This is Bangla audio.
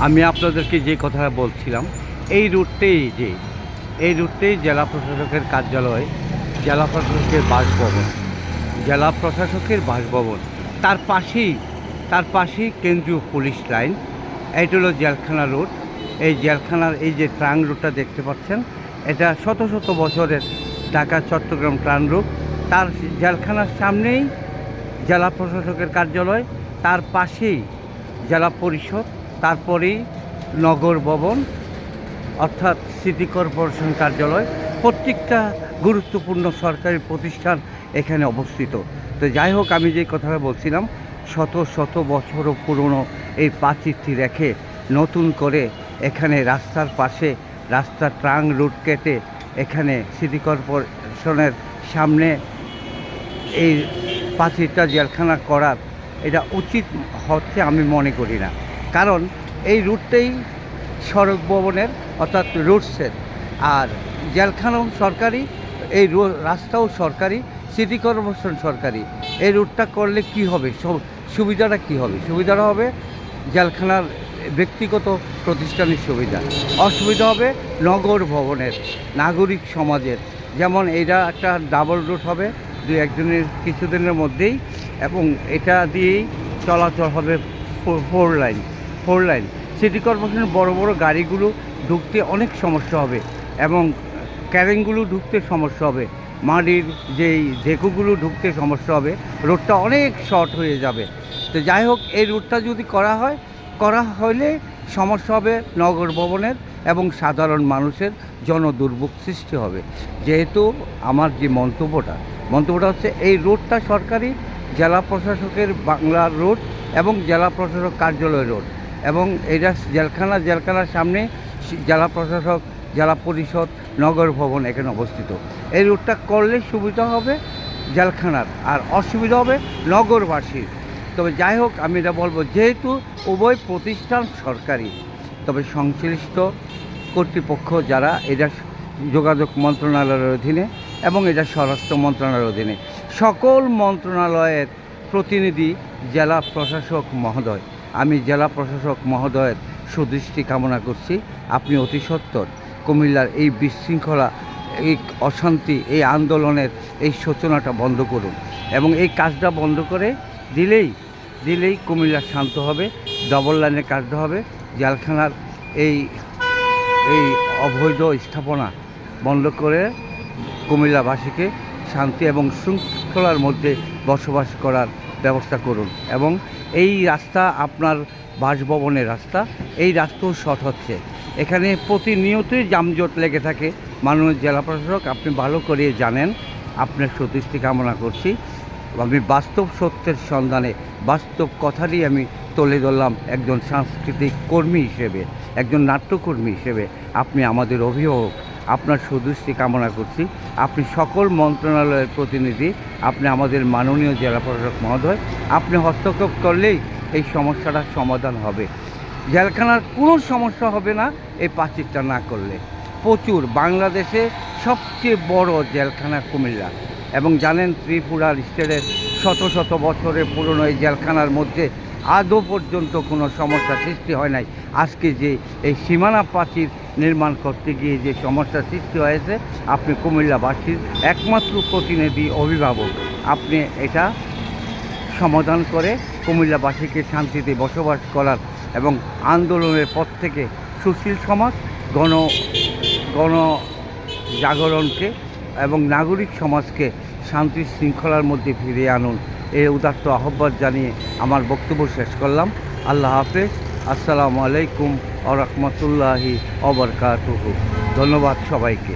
আমি আপনাদেরকে যে কথাটা বলছিলাম এই রুটতেই জেলা প্রশাসকের কার্যালয়, জেলা প্রশাসকের বাসভবন, তার পাশেই কেন্দ্রীয় পুলিশ লাইন। এইটা হলো জেলখানা রোড। এই জেলখানার এই যে ট্রাং রুটটা দেখতে পাচ্ছেন, এটা শত শত বছরের ঢাকা চট্টগ্রাম ট্রাং রুট। তার জেলখানার সামনেই জেলা প্রশাসকের কার্যালয়, তার পাশেই জেলা পরিষদ, তারপরেই নগর ভবন অর্থাৎ সিটি কর্পোরেশন কার্যালয়। প্রত্যেকটা গুরুত্বপূর্ণ সরকারি প্রতিষ্ঠান এখানে অবস্থিত। তো যাই হোক, আমি যে কথাটা বলছিলাম, শত শত বছরও পুরনো এই প্রাচীরটি রেখে নতুন করে এখানে রাস্তার পাশে রাস্তার ট্রাং রুট কেটে এখানে সিটি কর্পোরেশনের সামনে এই প্রাচীরটা জেলখানা করার এটা উচিত হচ্ছে আমি মনে করি না। কারণ এই রুটটাই সড়ক ভবনের অর্থাৎ রোডসের, আর জেলখানাও সরকারি, এই রাস্তাও সরকারি, সিটি কর্পোরেশন সরকারি। এই রুটটা করলে কি হবে, সুবিধাটা কি হবে? সুবিধাটা হবে জেলখানার ব্যক্তিগত প্রতিষ্ঠানের সুবিধা, অসুবিধা হবে নগর ভবনের, নাগরিক সমাজের। যেমন এটা একটা ডাবল রুট হবে দু একদিনের কিছুদিনের মধ্যেই, এবং এটা দিয়েই চলাচল হবে ফোর লাইন। সিটি কর্পোরেশনের বড় বড় গাড়িগুলো ঢুকতে অনেক সমস্যা হবে, এবং ক্যারেনগুলো ঢুকতে সমস্যা হবে, মাটির যেই ঢেকুগুলো ঢুকতে সমস্যা হবে, রোডটা অনেক শর্ট হয়ে যাবে। তো যাই হোক, এই রুটটা যদি করা হলে সমস্যা হবে নগর ভবনের এবং সাধারণ মানুষের জনদুর্ভোগ সৃষ্টি হবে। যেহেতু আমার যে মন্তব্যটা হচ্ছে এই রোডটা সরকারি, জেলা প্রশাসকের বাংলার রোড এবং জেলা প্রশাসক কার্যালয় রোড, এবং এটা জেলখানার সামনে জেলা প্রশাসক, জেলা পরিষদ, নগর ভবন এখানে অবস্থিত। এই রুটটা করলে সুবিধা হবে জেলখানার, আর অসুবিধা হবে নগরবাসীর। তবে যাই হোক, আমি এটা বলবো, যেহেতু উভয় প্রতিষ্ঠান সরকারি, তবে সংশ্লিষ্ট কর্তৃপক্ষ যারা, এটা যোগাযোগ মন্ত্রণালয়ের অধীনে এবং এটা স্বরাষ্ট্র মন্ত্রণালয়ের অধীনে, সকল মন্ত্রণালয়ের প্রতিনিধি জেলা প্রশাসক মহোদয়। আমি জেলা প্রশাসক মহোদয়ের সুদৃষ্টি কামনা করছি, আপনি অতি সত্বর কুমিল্লার এই বিশৃঙ্খলা, এই অশান্তি, এই আন্দোলনের এই সূচনাটা বন্ধ করুন, এবং এই কাজটা বন্ধ করে দিলেই কুমিল্লা শান্ত হবে, ডবল লাইনের কাজটা হবে, জেলখানার এই অবৈধ স্থাপনা বন্ধ করে কুমিল্লাবাসীকে শান্তি এবং শৃঙ্খলার মধ্যে বসবাস করার ব্যবস্থা করুন। এবং এই রাস্তা আপনার বাসভবনের রাস্তা, এই রাস্তাও শর্ট হচ্ছে, এখানে প্রতিনিয়তই যানজট লেগে থাকে। মাননীয় জেলা প্রশাসক, আপনি ভালো করে জানেন, আপনার সুদৃষ্টি কামনা করছি। আমি বাস্তব সত্যের সন্ধানে বাস্তব কথারই আমি তুলে ধরলাম একজন সাংস্কৃতিক কর্মী হিসেবে, একজন নাট্যকর্মী হিসেবে। আপনি আমাদের অভিভাবক, আপনার সুদৃষ্টি কামনা করছি। আপনি সকল মন্ত্রণালয়ের প্রতিনিধি, আপনি আমাদের মাননীয় জেলা প্রশাসক মহোদয়, আপনি হস্তক্ষেপ করলেই এই সমস্যাটার সমাধান হবে। জেলখানার কোনো সমস্যা হবে না এই প্রাচীরটা না করলে। প্রচুর, বাংলাদেশে সবচেয়ে বড় জেলখানা কুমিল্লা, এবং জানেন ত্রিপুরার স্টেটের শত শত বছরের পুরনো এই জেলখানার মধ্যে আদৌ পর্যন্ত কোনো সমস্যা সৃষ্টি হয় নাই। আজকে যে এই সীমানা প্রাচীর নির্মাণ করতে গিয়ে যে সমস্যা সৃষ্টি হয়েছে, আপনি কুমিল্লাবাসীর একমাত্র প্রতিনিধি, অভিভাবক, আপনি এটা সমাধান করে কুমিল্লাবাসীকে শান্তিতে বসবাস করার এবং আন্দোলনের পথ থেকে সুশীল সমাজ, গণ জাগরণকে এবং নাগরিক সমাজকে শান্তি শৃঙ্খলার মধ্যে ফিরিয়ে আনুন। এই উদাত্ত আহ্বান জানিয়ে আমার বক্তব্য শেষ করলাম। আল্লাহ হাফেজ। আসসালামু আলাইকুম ওয়া রাহমাতুল্লাহি ওয়া বারাকাতুহু। ধন্যবাদ সবাইকে।